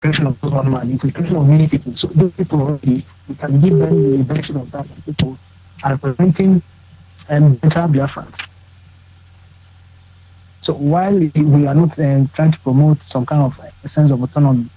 creation of one man, it's a creation of many people. So those people already, we can give them the benefit of that people are representing better Biafrans. So while we are not trying to promote some kind of sense of autonomy,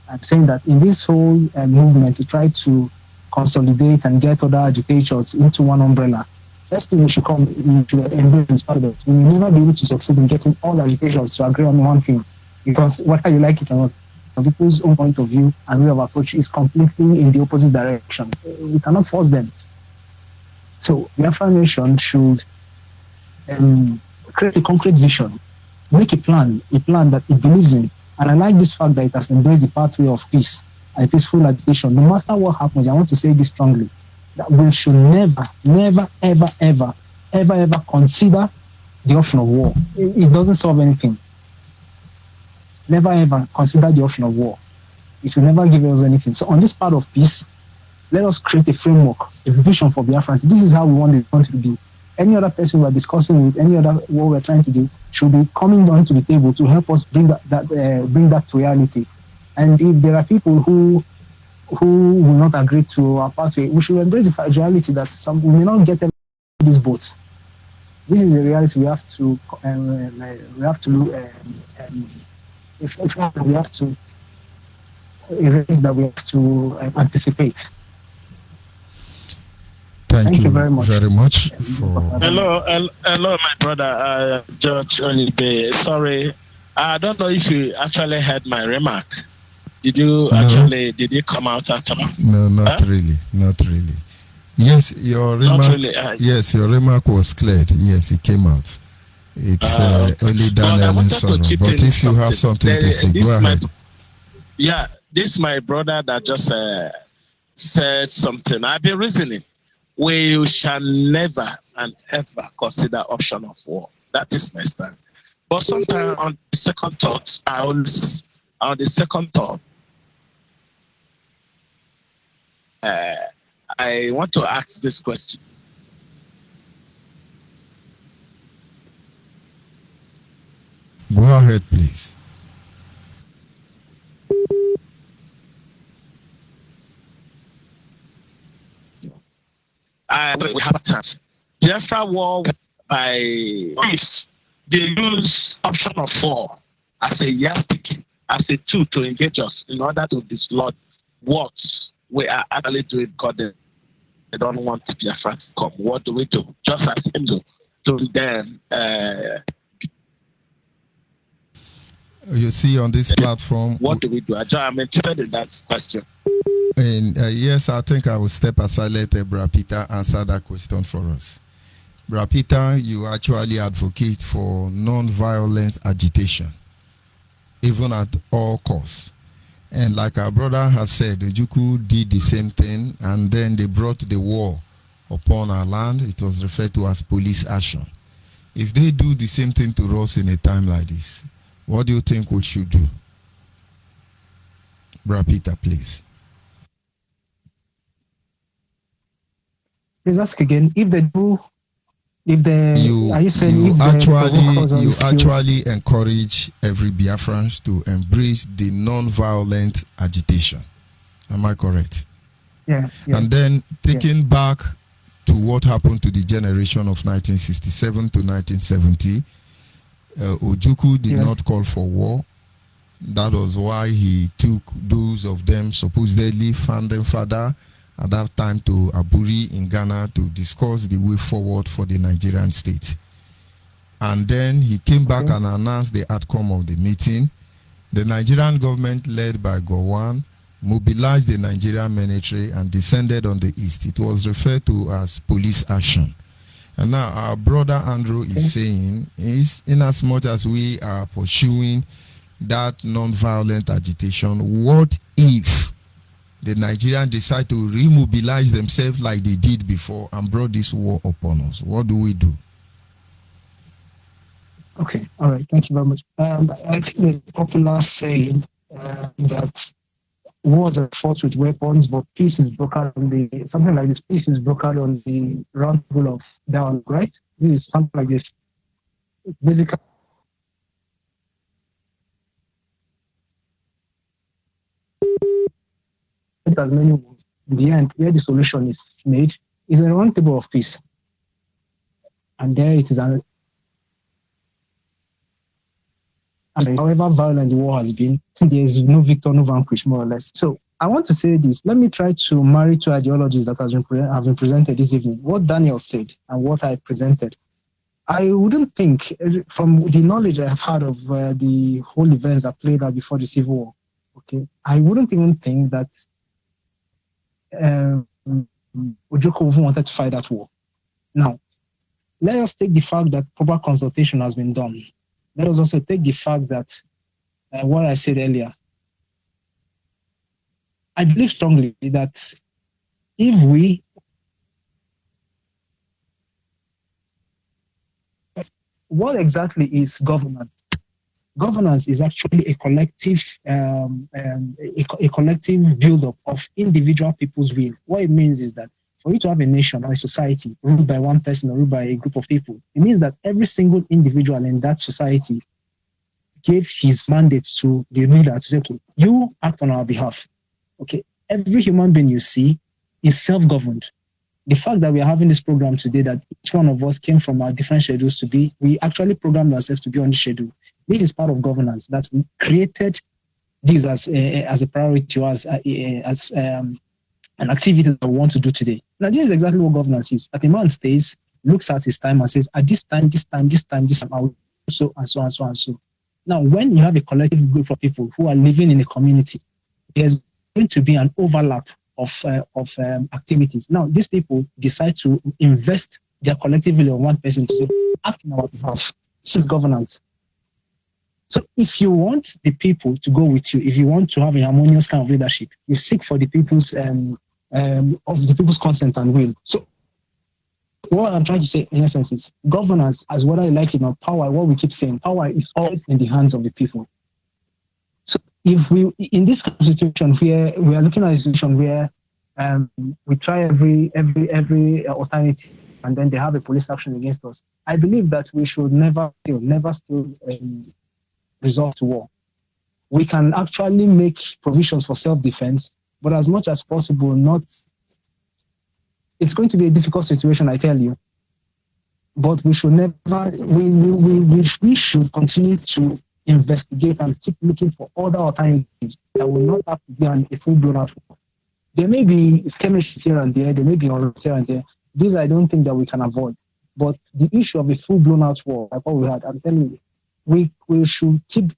I'm saying that in this whole movement to try to consolidate and get other agitators into one umbrella, first thing we should embrace is part of it. We will never be able to succeed in getting all agitators to agree on one thing, because whether you like it or not, some people's own point of view and way of approach is completely in the opposite direction. We cannot force them. So the Biafra nation should create a concrete vision, make a plan that it believes in. And I like this fact that it has embraced the pathway of peace and peaceful agitation. No matter what happens, I want to say this strongly, that we should never, ever consider the option of war. It doesn't solve anything. Never ever consider the option of war. It will never give us anything. So on this part of peace, let us create a framework, a vision for Biafrans. This is how we want the country to be. Any other person we're discussing with, any other what we're trying to do, should be coming down to the table to help us bring that to reality. And if there are people who will not agree to our pathway, we should embrace the reality that we may not get these votes. This is a reality we have to we have to anticipate. Thank you very much for. Hello, my brother, George Onyibe. Sorry, I don't know if you actually heard my remark. Did you come out at all? No, not really. Yes, your remark. Really, yes, your remark was cleared. Yes, it came out. It's only Daniel and Soro. But if you have something to say, go ahead. This is my brother that just said something. I've been reasoning. We shall never and ever consider option of war. That is my stand. But sometimes on the second thought, I want to ask this question. Go ahead, please. We have a chance. Biafra war by if they use option of war as a yardstick, as a tool to engage us in order to dislodge what we are actually doing because they don't want Biafra to come. What do we do? Just as Hindu to them. You see on this platform. What do we do? I'm interested in that question. And yes, I think I will step aside, let Bra Peter answer that question for us. Bra Peter, you actually advocate for non-violent agitation, even at all costs. And like our brother has said, the Juku did the same thing, and then they brought the war upon our land. It was referred to as police action. If they do the same thing to us in a time like this, what do you think we should do? Bra Peter, please. Please ask again. If they do, you actually encourage every Biafran to embrace the non-violent agitation. Am I correct? Yeah. And then taking back to what happened to the generation of 1967 to 1970, Ojukwu did not call for war. That was why he took those of them supposedly founding father at that time to Aburi in Ghana to discuss the way forward for the Nigerian state. And then he came back and announced the outcome of the meeting. The Nigerian government, led by Gowon, mobilized the Nigerian military and descended on the east. It was referred to as police action. And now our brother Andrew is saying, in as much as we are pursuing that non-violent agitation, what if the Nigerians decide to remobilize themselves like they did before and brought this war upon us? What do we do? Okay, all right, thank you very much. I think there's a popular saying that wars are fought with weapons, but peace is brokered on the, something like this, peace is brokered on the round table of down, right? This is something like this. It's basically as many wounds. In the end, where the solution is made is a round table of peace. And there it is. However violent the war has been, there is no victor, no vanquish, more or less. So I want to say this. Let me try to marry two ideologies that have been presented this evening. What Daniel said and what I presented. I wouldn't think, from the knowledge I have had of the whole events that played out before the Civil War, okay, I wouldn't even think that Ojoko even wanted to fight that war. Now, let us take the fact that proper consultation has been done. Let us also take the fact that what I said earlier. I believe strongly that if we what exactly is governance? Governance is actually a collective, a collective build-up of individual people's will. What it means is that for you to have a nation or a society ruled by one person or ruled by a group of people, it means that every single individual in that society gave his mandate to the leader to say, okay, you act on our behalf. Okay, every human being you see is self-governed. The fact that we are having this program today, that each one of us came from our different schedules to be, we actually programmed ourselves to be on the schedule. This is part of governance, that we created this as a priority to us, as an activity that we want to do today. Now, this is exactly what governance is. That a man stays, looks at his time and says, at this time, I will do so and so and so and so. Now, when you have a collective group of people who are living in a community, there's going to be an overlap of activities. Now, these people decide to invest their collective will on one person to say, act on our behalf. This is governance. So if you want the people to go with you, if you want to have a harmonious kind of leadership, you seek for the people's of the people's consent and will. So what I'm trying to say in essence is governance, as whether you like it or power, what we keep saying, power is always in the hands of the people. So if we, in this situation where we are looking at a situation where we try every alternative and then they have a police action against us, I believe that we should never resort to war. We can actually make provisions for self-defense, but as much as possible, it's going to be a difficult situation, I tell you. But we should never, we should continue to investigate and keep looking for other alternatives that will not have to be a full-blown out war. There may be skirmishes here and there may be unrest here and there. These I don't think that we can avoid. But the issue of a full-blown out war, like what we had, I'm telling you, we should keep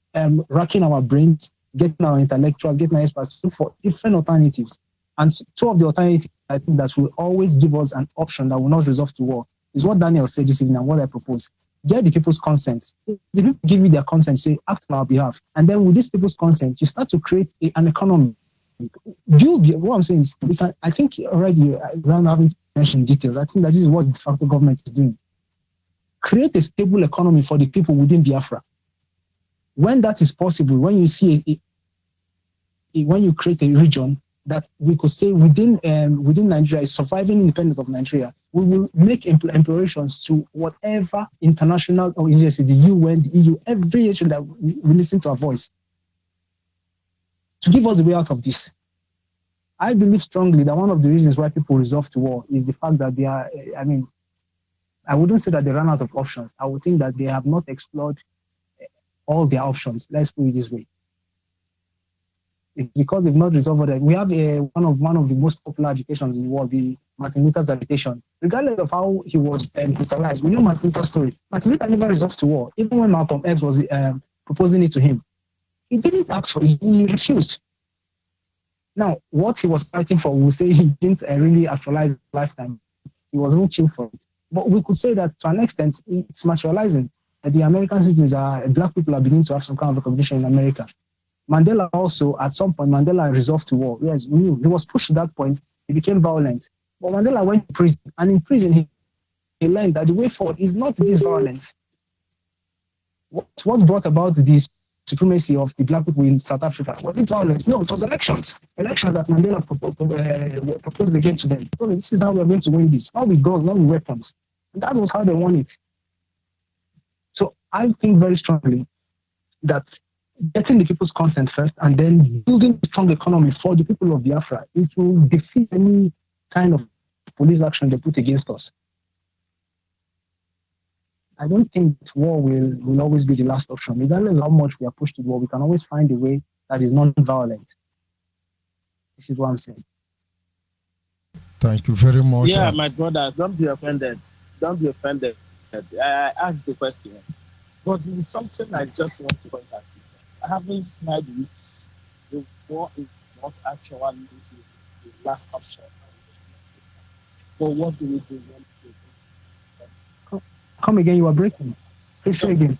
racking our brains, getting our intellectuals, getting our experts to look for different alternatives. And two of the alternatives, I think, that will always give us an option that will not resort to war is what Daniel said this evening and what I propose. Get the people's consent. The people give you their consent, say, act on our behalf. And then with this people's consent, you start to create an economy. What I'm saying is, I think already, without having to mention details, I think that this is what the de facto government is doing. Create a stable economy for the people within Biafra. When that is possible, when you see when you create a region that we could say within Nigeria is surviving independent of Nigeria, we will make implorations to whatever international organizations, the UN, the EU, every nation that we listen to our voice, to give us a way out of this. I believe strongly that one of the reasons why people resort to war is the fact that they are, I wouldn't say that they ran out of options. I would think that they have not explored all their options. Let's put it this way. It's because they've not resolved it. We have one of the most popular agitations in the world, the Martin Luther's agitation. Regardless of how he was brutalized, we know Martin Luther's story. Martin Luther never resolved to war. Even when Malcolm X was proposing it to him, he didn't ask for it. He refused. Now, what he was fighting for, we'll say he didn't really actualize his lifetime. He was not chill for it. But we could say that to an extent, it's materializing. That the American citizens black people are beginning to have some kind of recognition in America. Mandela also, at some point, Mandela resolved to war. Yes, we knew. He was pushed to that point. He became violent. But Mandela went to prison. And in prison, he learned that the way forward is not this violence. What brought about this supremacy of the black people in South Africa? Was it violence? No, it was elections. Elections that Mandela proposed again to them. So this is how we are going to win this. Not with guns, not with weapons. And that was how they won it. So I think very strongly that getting the people's consent first and then building a strong economy for the people of Biafra, it will defeat any kind of police action they put against us. I don't think war will always be the last option. Regardless of how much we are pushed to war, we can always find a way that is non-violent. This is what I'm saying. Thank you very much. Yeah, my brother, don't be offended. Don't be offended. I asked the question. But it is something I just want to point out. I haven't heard it. The war is not actually the last option. But what do we do? Come again, you are breaking. Please say again.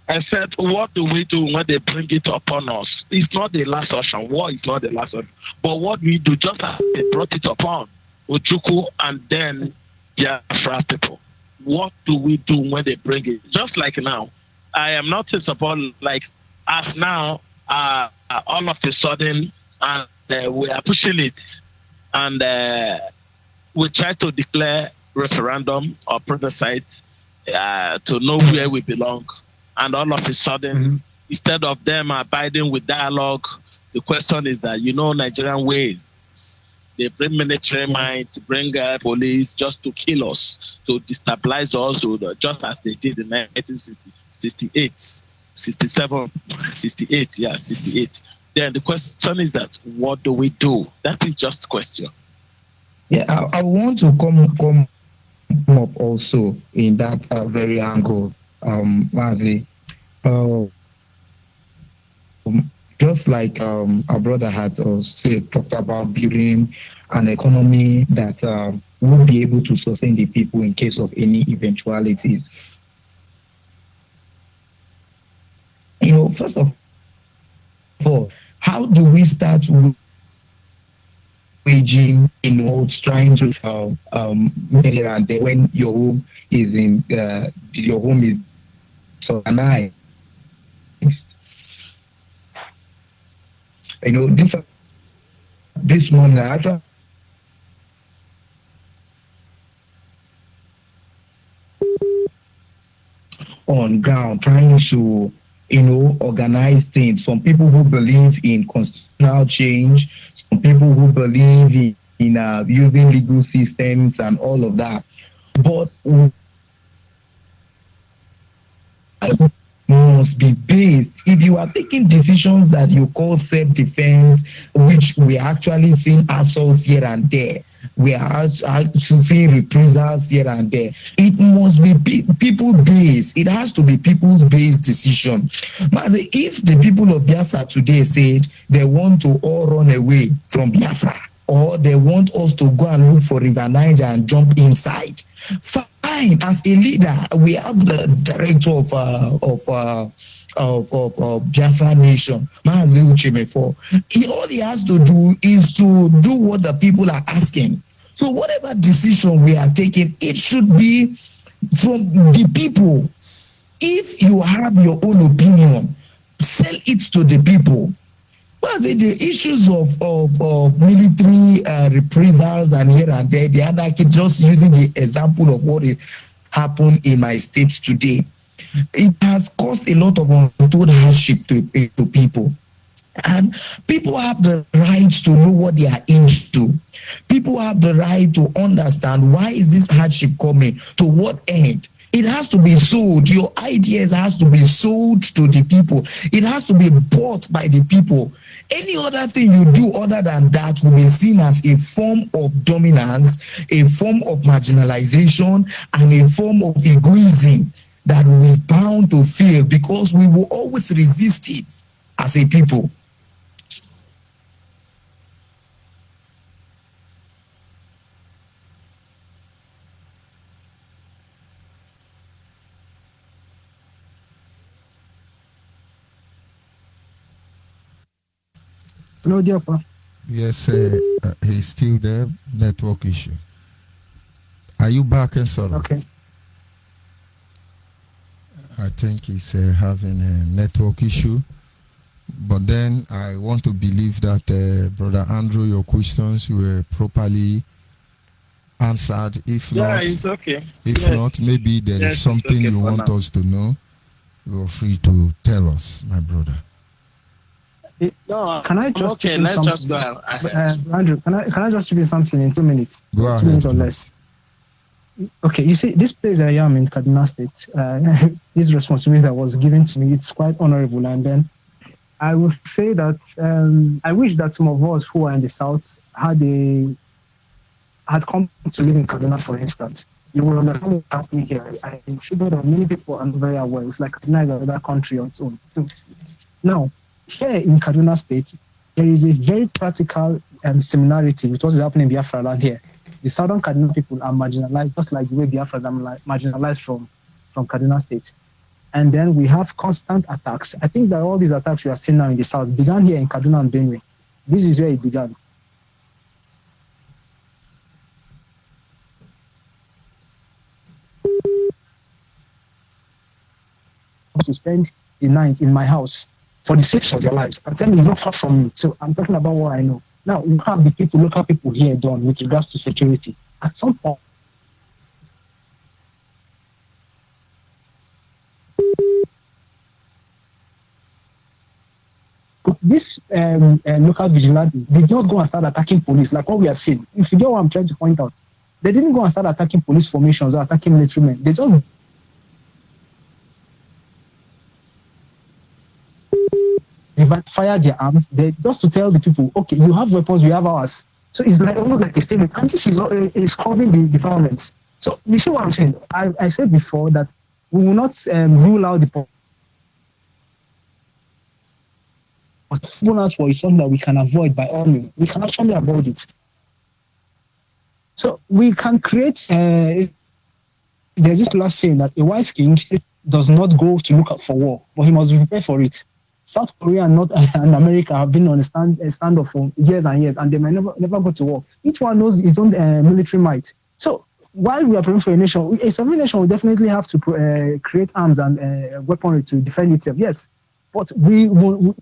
I said, what do we do when they bring it upon us? It's not the last option. War is not the last option. But what we do, just as they brought it upon Ojukwu and then Biafra people, what do we do when they bring it? Just like now, I am not in support, like, as now, all of a sudden, and we are pushing it, and we try to declare referendum or plebiscite to know where we belong. And all of a sudden, instead of them abiding with dialogue, the question is that, Nigerian ways, they bring military might, bring police just to kill us, to destabilize us, just as they did in 1968, 67, 68, yeah, 68. Then the question is that, what do we do? That is just a question. Yeah, I want to come up also in that very angle, Mazi. Just like our brother had talked about building an economy that would be able to sustain the people in case of any eventualities. First of all, how do we start waging, trying to when your home is organized? This morning after on ground trying to organize things. Some people who believe in constitutional change, some people who believe in using legal systems and all of that. But must be based. If you are taking decisions that you call self-defense, which we are actually seeing assaults here and there, we are seeing reprisals here and there, it must be people-based. It has to be people's-based decision. But if the people of Biafra today said they want to all run away from Biafra, or they want us to go and look for River Niger and jump inside, fine. As a leader, we have the director of Biafra Nation, Mazi Uchemefo. All he has to do is to do what the people are asking. So whatever decision we are taking, it should be from the people. If you have your own opinion, sell it to the people. The issues of military reprisals and here and there, the other just using the example of what happened in my state today, it has caused a lot of untold hardship to people. And people have the right to know what they are into. People have the right to understand why is this hardship coming, to what end. It has to be sold. Your ideas has to be sold to the people. It has to be bought by the people. Any other thing you do other than that will be seen as a form of dominance, a form of marginalization, and a form of egoism that is bound to fail because we will always resist it as a people. No, Diapa. Yes, he's still there. Network issue. Are you back and sorry? Okay. I think he's having a network issue. But then I want to believe that, Brother Andrew, your questions were properly answered. If not, it's okay. If not, maybe there is something you want us to know. You're free to tell us, my brother. No, Can I just okay? Let's just go ahead. Andrew, can I just give you something in 2 minutes? Go ahead, 2 minutes or please. less. Okay, you see, this place I am in Kaduna State, this responsibility that was given to me, it's quite honorable. And then I would say that I wish that some of us who are in the South had come to live in Kaduna, for instance. You will understand what's happening here. I'm sure that many people are not very aware. It's like Kaduna is another country on its own. Now, here in Kaduna State, there is a very practical similarity with what is happening in Biafra land here. The southern Kaduna people are marginalized, just like the way Biafras are marginalized from Kaduna State. And then we have constant attacks. I think that all these attacks we are seeing now in the south began here in Kaduna and Benue. This is where it began. To spend the night in my house for the sake of their lives. I'm telling you, not far from me. So I'm talking about what I know. Now, you have the people, local people here done with regards to security. At some point, this local vigilante, they just go and start attacking police, like what we are seeing. If you get what I'm trying to point out, they didn't go and start attacking police formations or attacking military men. They just fire their arms. They just to tell the people, okay, you have weapons, we have ours. So it's like almost like a statement, and this is covering the violence. So you see what I'm saying? I said before that we will not rule out the out for is something that we can avoid by all means. We can actually avoid it. So we can create. There's this last saying that a wise king does not go to look out for war, but he must prepare for it. South Korea and America have been on a standoff for years and years, and they might never go to war. Each one knows its own military might. So while we are preparing for a nation, a sovereign nation will definitely have to create arms and weaponry to defend itself. Yes, but we will.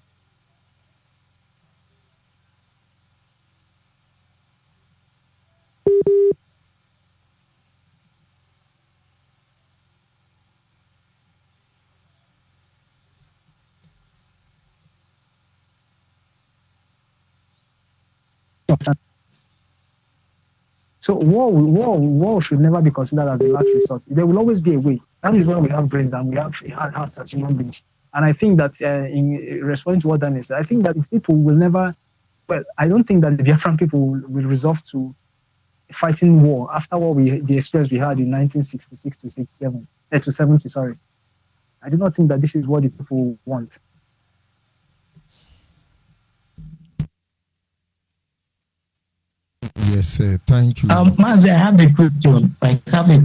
So war should never be considered as a last resort. There will always be a way. That is why we have brains and we have hearts as human beings. And I think that in responding to what Dan said, I think that if people will never, well, I don't think that the Biafran people will resolve to fighting war after the experience we had in 1966 to 67, to 70, sorry. I do not think that this is what the people want. Yes, sir. Thank you. Mazi, I have a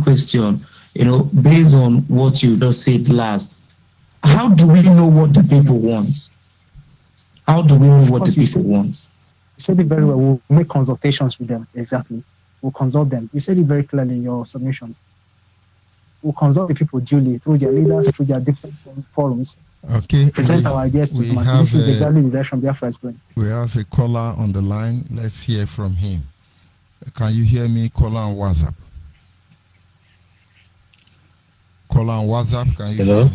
question. You know, based on what you just said last, how do we know what the people want? How do we know what the people want? You said it very well. We'll make consultations with them. Exactly. We'll consult them. You said it very clearly in your submission. We'll consult the people duly through their leaders, through their different forums. Okay. Present our ideas to them. This is exactly the direction Biafra is going. We have a caller on the line. Let's hear from him. Can you hear me? Caller on WhatsApp. Caller on WhatsApp. Can you hear me?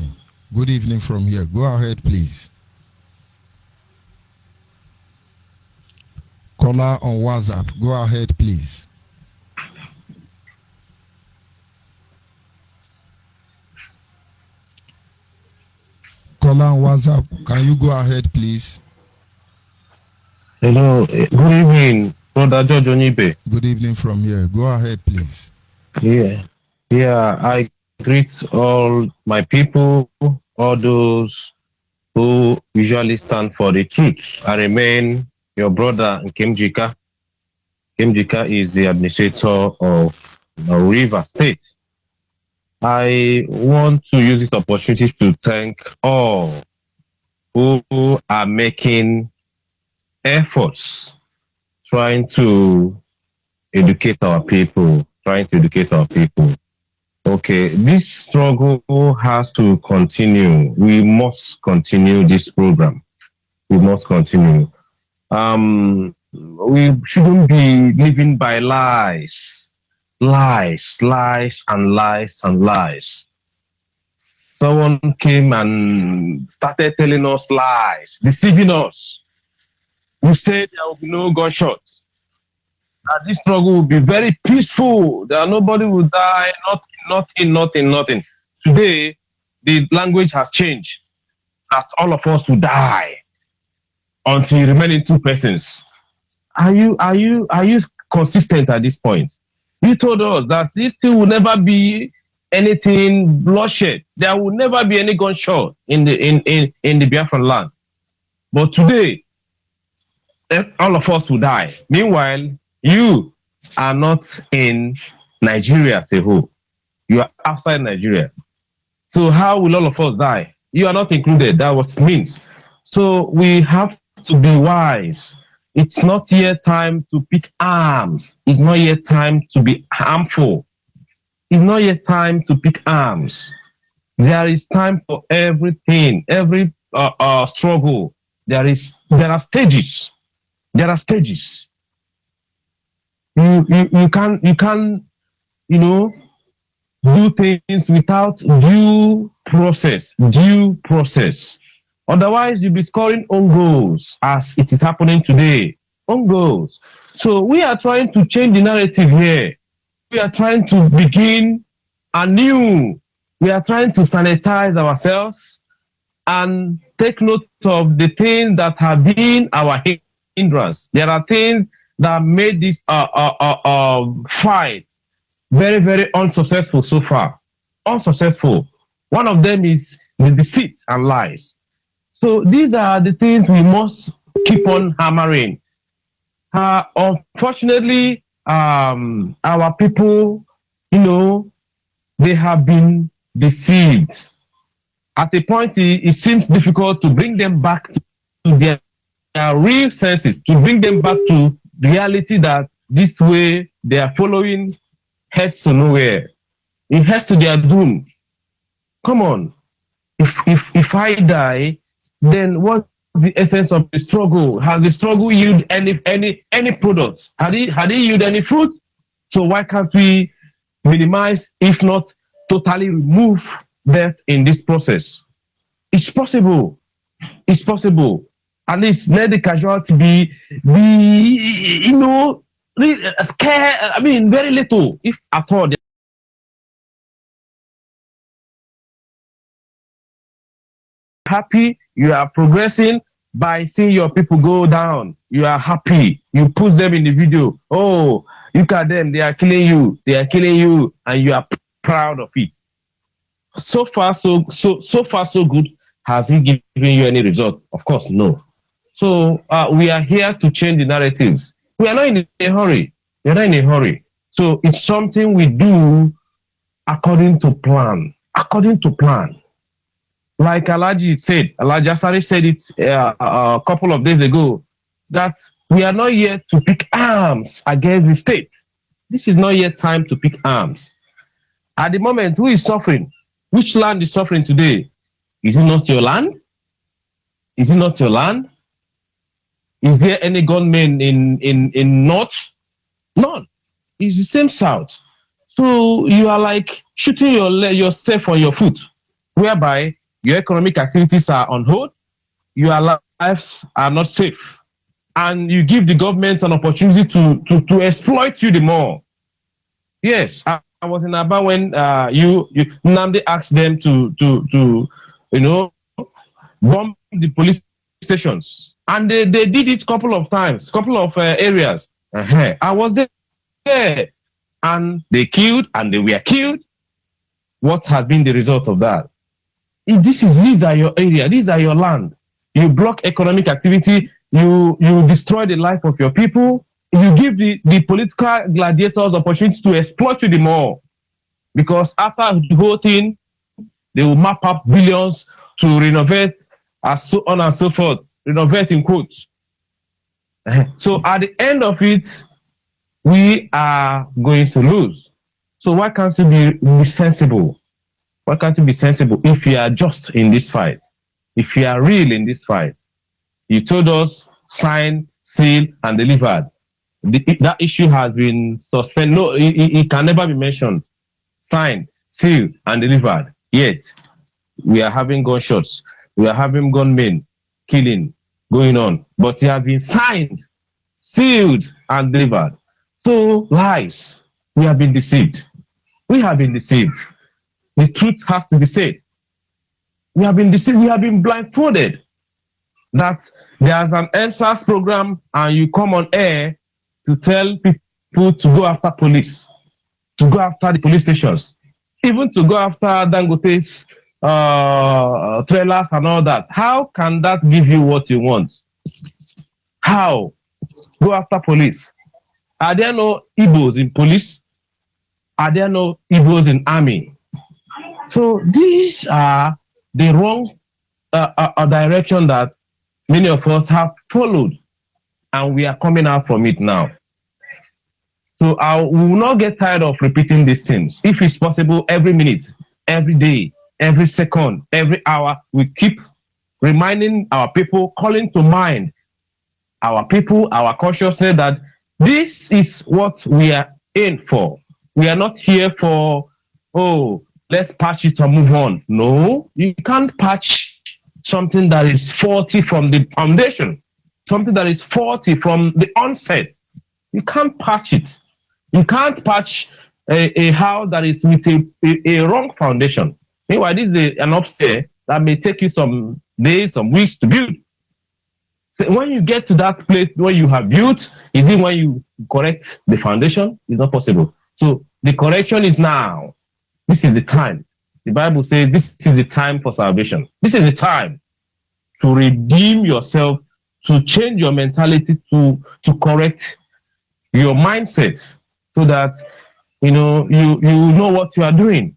Good evening from here. Go ahead, please. Caller on WhatsApp. Go ahead, please. Caller on WhatsApp. Can you go ahead, please? Hello. Good evening, Brother George Onyibe. Good evening from here. Go ahead, please. Yeah. I greet all my people, all those who usually stand for the truth. I remain your brother Nkemjika. Nkemjika is the administrator of River State. I want to use this opportunity to thank all who are making efforts trying to educate our people, Okay, this struggle has to continue. We must continue this program. We must continue. We shouldn't be living by lies. Someone came and started telling us lies, deceiving us. We said there will be no gunshots. That this struggle will be very peaceful. That nobody will die. Nothing. Today, the language has changed. That all of us will die until remaining 2 persons. Are you consistent at this point? You told us that this thing will never be anything bloodshed. There will never be any gunshot in the Biafran land. But today, all of us will die. Meanwhile, you are not in Nigeria as a whole. You are outside Nigeria. So how will all of us die? You are not included. That's what it means. So we have to be wise. It's not yet time to pick arms. It's not yet time to be harmful. It's not yet time to pick arms. There is time for everything, every struggle. There are stages. There are stages. You can do things without due process. Otherwise, you'll be scoring own goals as it is happening today. Own goals. So we are trying to change the narrative here. We are trying to begin anew. We are trying to sanitize ourselves and take note of the things that have been our hindrance. There are things that made this fight very, very unsuccessful so far. Unsuccessful. One of them is the deceit and lies. So these are the things we must keep on hammering. Unfortunately, our people, they have been deceived. At a point, it seems difficult to bring them back to their real senses, to bring them back to reality that this way they are following heads to nowhere. It heads to their doom. Come on. If I die, then what's the essence of the struggle? Has the struggle yielded any product? Had it yielded any fruit? So why can't we minimize, if not totally remove death in this process? It's possible. It's possible. At least let the casualty be scared. I mean, very little, if at all. Happy, you are progressing by seeing your people go down. You are happy. You put them in the video. Oh, look at them. They are killing you. They are killing you, and you are proud of it. So far, so good. Has it given you any result? Of course, no. So we are here to change the narratives. We are not in a hurry. We are not in a hurry. So it's something we do according to plan. According to plan. Like Alhaji Asari said it a couple of days ago, that we are not yet to pick arms against the state. This is not yet time to pick arms. At the moment, who is suffering? Which land is suffering today? Is it not your land? Is it not your land? Is there any gunmen in North? None. It's the same South. So you are like shooting yourself on your foot, whereby your economic activities are on hold, your lives are not safe, and you give the government an opportunity to exploit you the more. Yes, I was in Aba when Nnamdi asked them to bomb the police stations, and they did it couple of times, couple of areas. I was there, and they killed and they were killed. What has been the result of that? These are your area, these are your land. You block economic activity, you destroy the life of your people, you give the political gladiators opportunity to exploit you the more. Because after the whole thing, they will map up billions to renovate, and so on and so forth. Renovate in quotes. So at the end of it, we are going to lose. So why can't you be sensible? Why can't you be sensible if you are just in this fight? If you are real in this fight? You told us, sign, seal, and delivered. That issue has been suspended. No, it can never be mentioned. Signed, sealed, and delivered. Yet, we are having gunshots. We are having gunmen killing, going on, but it has been signed, sealed, and delivered. So lies, we have been deceived. We have been deceived. The truth has to be said. We have been deceived. We have been blindfolded. That there's an NSAS program and you come on air to tell people to go after police, to go after the police stations, even to go after Dangote's trailers and all that. How can that give you what you want? How? Go after police. Are there no Igbos in police? Are there no Igbos in army? So these are the wrong direction that many of us have followed, and we are coming out from it now. So we will not get tired of repeating these things. If it's possible, every minute, every day, every second, every hour, we keep reminding our people, calling to mind our people, our consciousness that this is what we are in for. We are not here for, oh, let's patch it or move on. No, you can't patch something that is faulty from the foundation, something that is faulty from the onset. You can't patch it. You can't patch a house that is with a wrong foundation. Meanwhile, this is an upstairs that may take you some days, some weeks to build. So when you get to that place where you have built, is it when you correct the foundation? It's not possible. So the correction is now. This is the time. The Bible says this is the time for salvation. This is the time to redeem yourself, to change your mentality, to correct your mindset, so that you know what you are doing.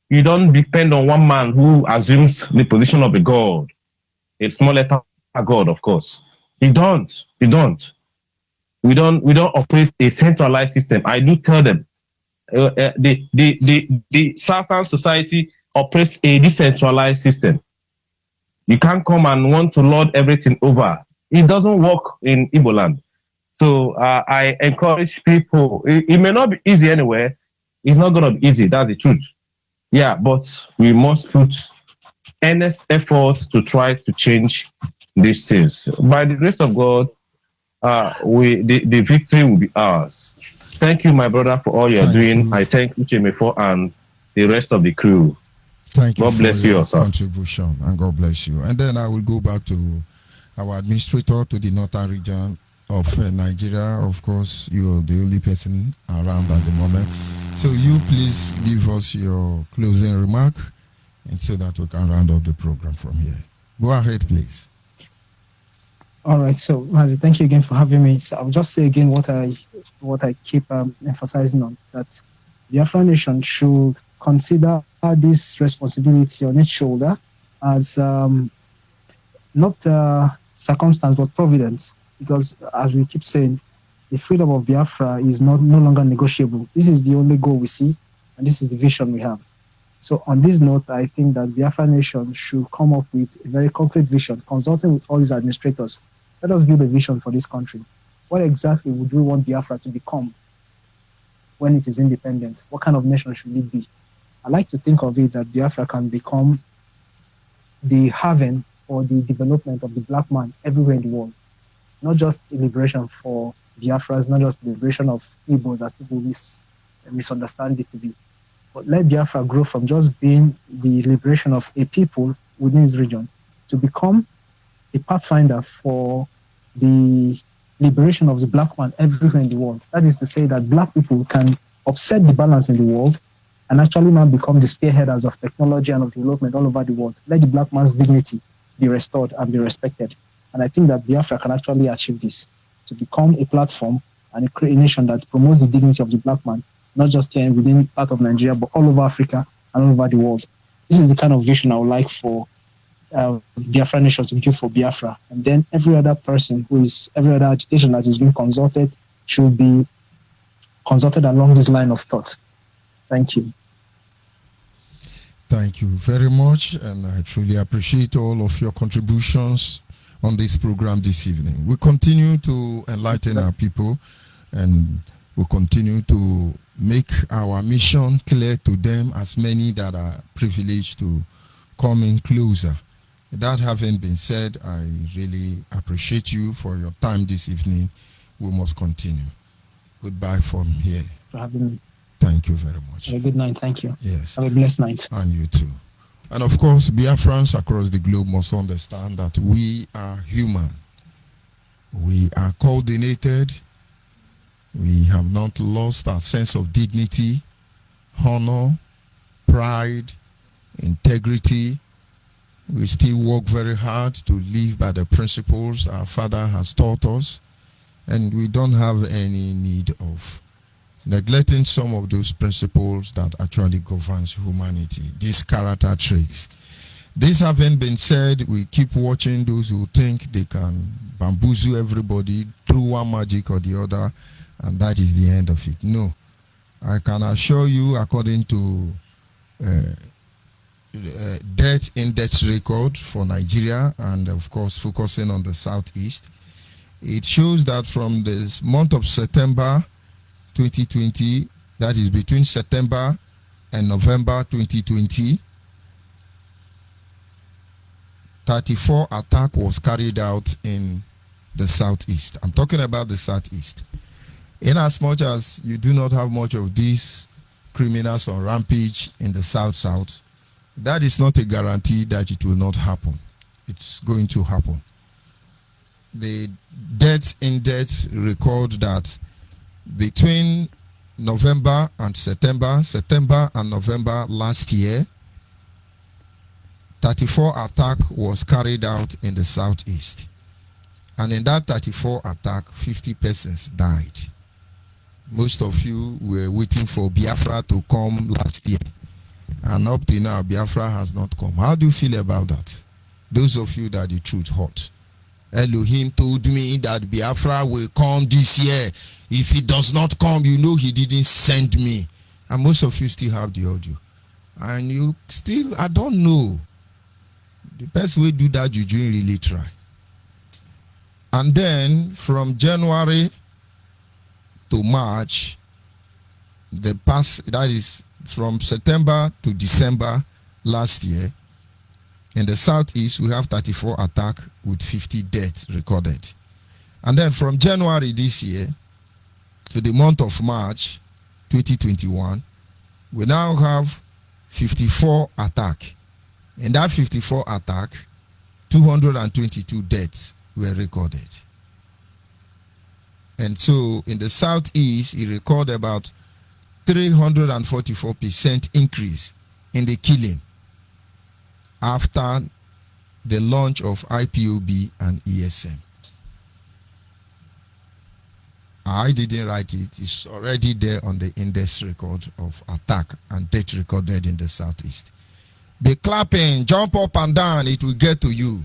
You don't depend on one man who assumes the position of a god, a small letter God, of course. We don't operate a centralized system. I do tell them the Southern society operates a decentralized system. You can't come and want to lord everything over. It doesn't work in Igbo land. So I encourage people. It may not be easy anywhere. It's not going to be easy. That's the truth. Yeah, but we must put earnest efforts to try to change these things. By the grace of God, the victory will be ours. Thank you, my brother, for all you're doing. I thank Onyibe and the rest of the crew. Thank you. God bless you, sir. Contribution, and God bless you. And then I will go back to our administrator to the northern region of Nigeria. Of course, you're the only person around at the moment. So you please give us your closing remark, and so that we can round up the program from here. Go ahead, please. All right. So, Mazi, thank you again for having me. So I'll just say again what I keep emphasizing on, that the Biafra nation should consider this responsibility on its shoulder as not circumstance but providence, because as we keep saying, the freedom of Biafra is no longer negotiable. This is the only goal we see, and this is the vision we have. So on this note, I think that Biafra nation should come up with a very concrete vision, consulting with all these administrators. Let us build a vision for this country. What exactly would we want Biafra to become when it is independent? What kind of nation should it be? I like to think of it that Biafra can become the haven for the development of the black man everywhere in the world. Not just a liberation for Biafras, not just the liberation of Igbos as people misunderstand it to be. But let Biafra grow from just being the liberation of a people within his region to become a pathfinder for the liberation of the black man everywhere in the world. That is to say that black people can upset the balance in the world and actually now become the spearheaders of technology and of development all over the world. Let the black man's dignity be restored and be respected. And I think that Biafra can actually achieve this, to become a platform and a nation that promotes the dignity of the black man, not just here within part of Nigeria, but all over Africa and all over the world. This is the kind of vision I would like for Biafra nation to give for Biafra. And then every other agitation that is being consulted should be consulted along this line of thought. Thank you. Thank you very much, and I truly appreciate all of your contributions on this program this evening. We continue to enlighten our people, and we continue to make our mission clear to them, as many that are privileged to come in closer That having been said, I really appreciate you for your time this evening. We must continue. Goodbye from here. For having me. Thank you very much. Have a good night. Thank you. Yes. Have a blessed night. And you too. And of course, Biafrans across the globe must understand that we are human. We are coordinated. We have not lost our sense of dignity, honor, pride, integrity. We still work very hard to live by the principles our Father has taught us, and we don't have any need of neglecting some of those principles that actually governs humanity, these character traits. This having been said, we keep watching those who think they can bamboozle everybody through one magic or the other, and that is the end of it. No. I can assure you, according to death index record for Nigeria, and of course focusing on the southeast, it shows that from this month of September 2020, that is between September and November 2020, 34 attack was carried out in the southeast. I'm talking about the southeast. In as much as you do not have much of these criminals on rampage in the south, that is not a guarantee that it will not happen. It's going to happen. The death index record that between November and September and November last year, 34 attack was carried out in the southeast. And in that 34 attack, 50 persons died. Most of you were waiting for Biafra to come last year. And up to now, Biafra has not come. How do you feel about that? Those of you that the truth hurt. Elohim told me that Biafra will come this year. If he does not come, you know he didn't send me. And most of you still have the audio. And you still, I don't know. The best way to do that, you really try. And then from January to March, that is from September to December last year, in the southeast, we have 34 attacks with 50 deaths recorded. And then from January this year to the month of March 2021, we now have 54 attacks. In that 54 attack, 222 deaths were recorded. And so in the southeast, it recorded about 344% increase in the killing after the launch of IPOB and ESM. I didn't write it. It's already there on the index record of attack and death recorded in the southeast. Be clapping, jump up and down, it will get to you.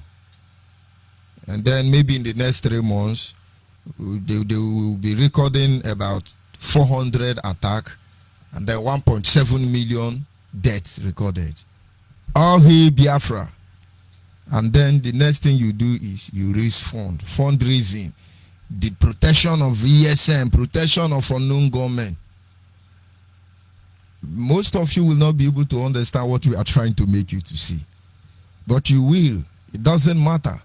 And then maybe in the next 3 months, they will be recording about 400 attacks and then 1.7 million deaths recorded. All hail Biafra. And then the next thing you do is you raise fundraising, the protection of ESM, protection of unknown government. Most of you will not be able to understand what we are trying to make you to see. But you will. It doesn't matter.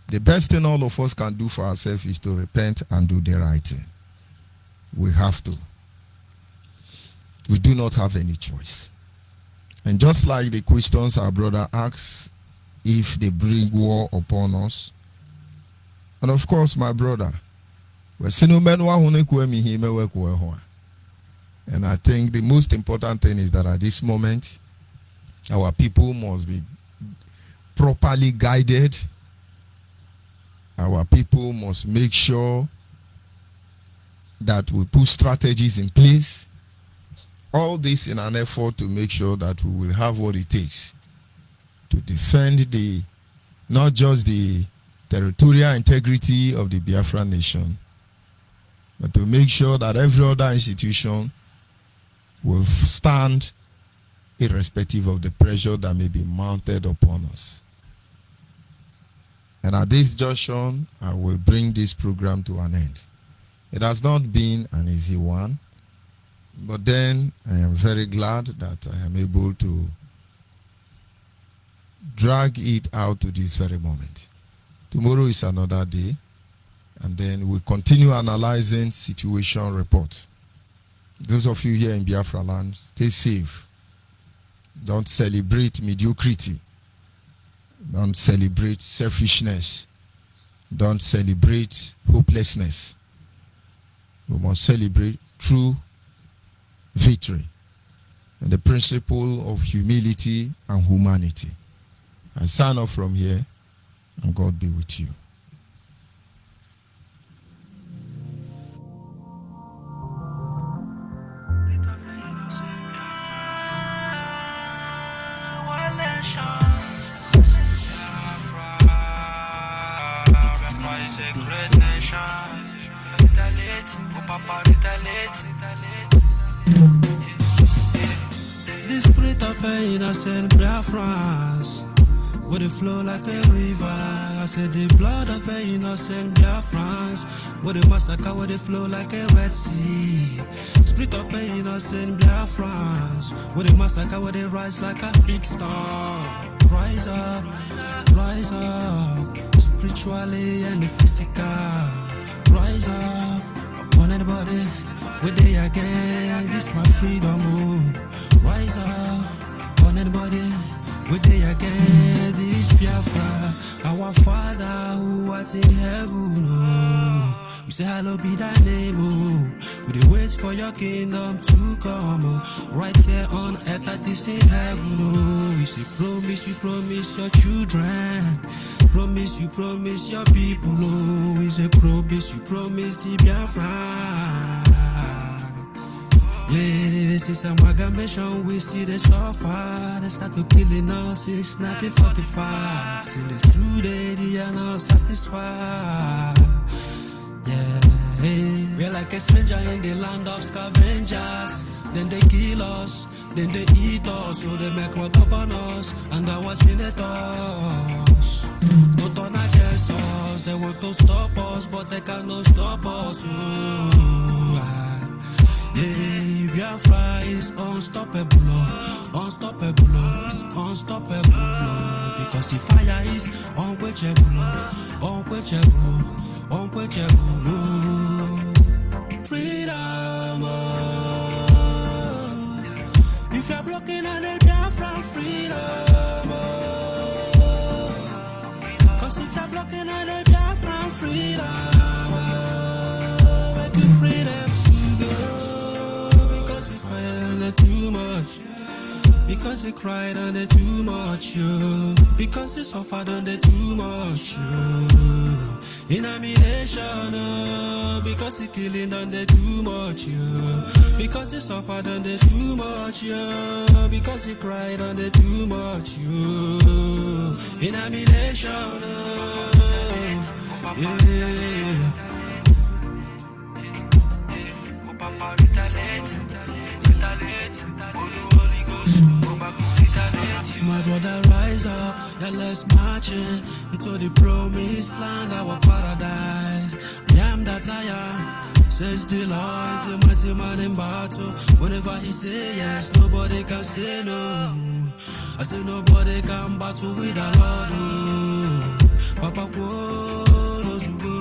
The best thing all of us can do for ourselves is to repent and do the right thing. We have to. We do not have any choice. And just like the questions our brother asks, if they bring war upon us, and of course, my brother, and I think the most important thing is that at this moment, our people must be properly guided. Our people must make sure that we put strategies in place. All this in an effort to make sure that we will have what it takes to defend not just the territorial integrity of the Biafra nation, but to make sure that every other institution will stand irrespective of the pressure that may be mounted upon us. And at this junction, I will bring this program to an end. It has not been an easy one, but then I am very glad that I am able to drag it out to this very moment. Tomorrow is another day, and then we'll continue analyzing situation report. Those of you here in Biafra land, stay safe. Don't celebrate mediocrity. Don't celebrate selfishness. Don't celebrate hopelessness. We must celebrate true victory and the principle of humility and humanity. I sign off from here, and God be with you. The spirit of innocent Biafrans, would it flow like a river? I said the blood of innocent Biafrans, would it massacre, would it flow like a wet sea? Spirit of innocent Biafrans, would it massacre, would it rise like a big star? Rise up, spiritually and physical. Rise up, upon anybody, with the again, this my freedom, oh. Rise up, on anybody, with the again, this Biafra, our Father who art in heaven, oh. We say hallowed be thy name, oh. We dey wait for your kingdom to come, oh. Right here on earth that is in heaven, oh. We say promise, you promise your children. Promise, you promise your people, oh. We say promise, you promise the Biafra. Yes, it's amalgamation, we see the suffer. They start to killing us since 1945. Till it's today, they are not satisfied. Yeah, we're like a stranger in the land of scavengers. Then they kill us, then they eat us. So they make war govern us, and our senators don't turn against us. They want to stop us, but they cannot stop us. Yeah, Biafra is unstoppable, it's unstoppable, because the fire is unquenchable. Freedom, if you're broken on the Biafra, freedom, cause if you're broken on the Biafra, freedom, make you freedom to go. Because he cried on it too much. Because he cried on it too much, yo. Because he suffered on it too much, yo. In a nation, because he killing on it too much, yo. Because he suffered on it too much, yo. Because he cried on it too much, yo. In a nation, yeah. My brother, rise up, yeah, let's march into the promised land, our paradise. I am that I am, says the Lord, is a mighty man in battle. Whenever he say yes, nobody can say no. I say nobody can battle with the Lord, oh. Papa, whoa, knows you go.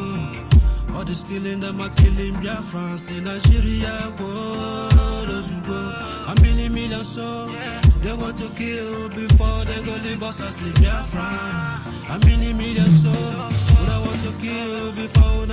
All this killing them are killing Biafrans in Nigeria, whoa, knows you go. A million souls. They want to kill before they go leave us as the Biafra. A million souls. They want to kill before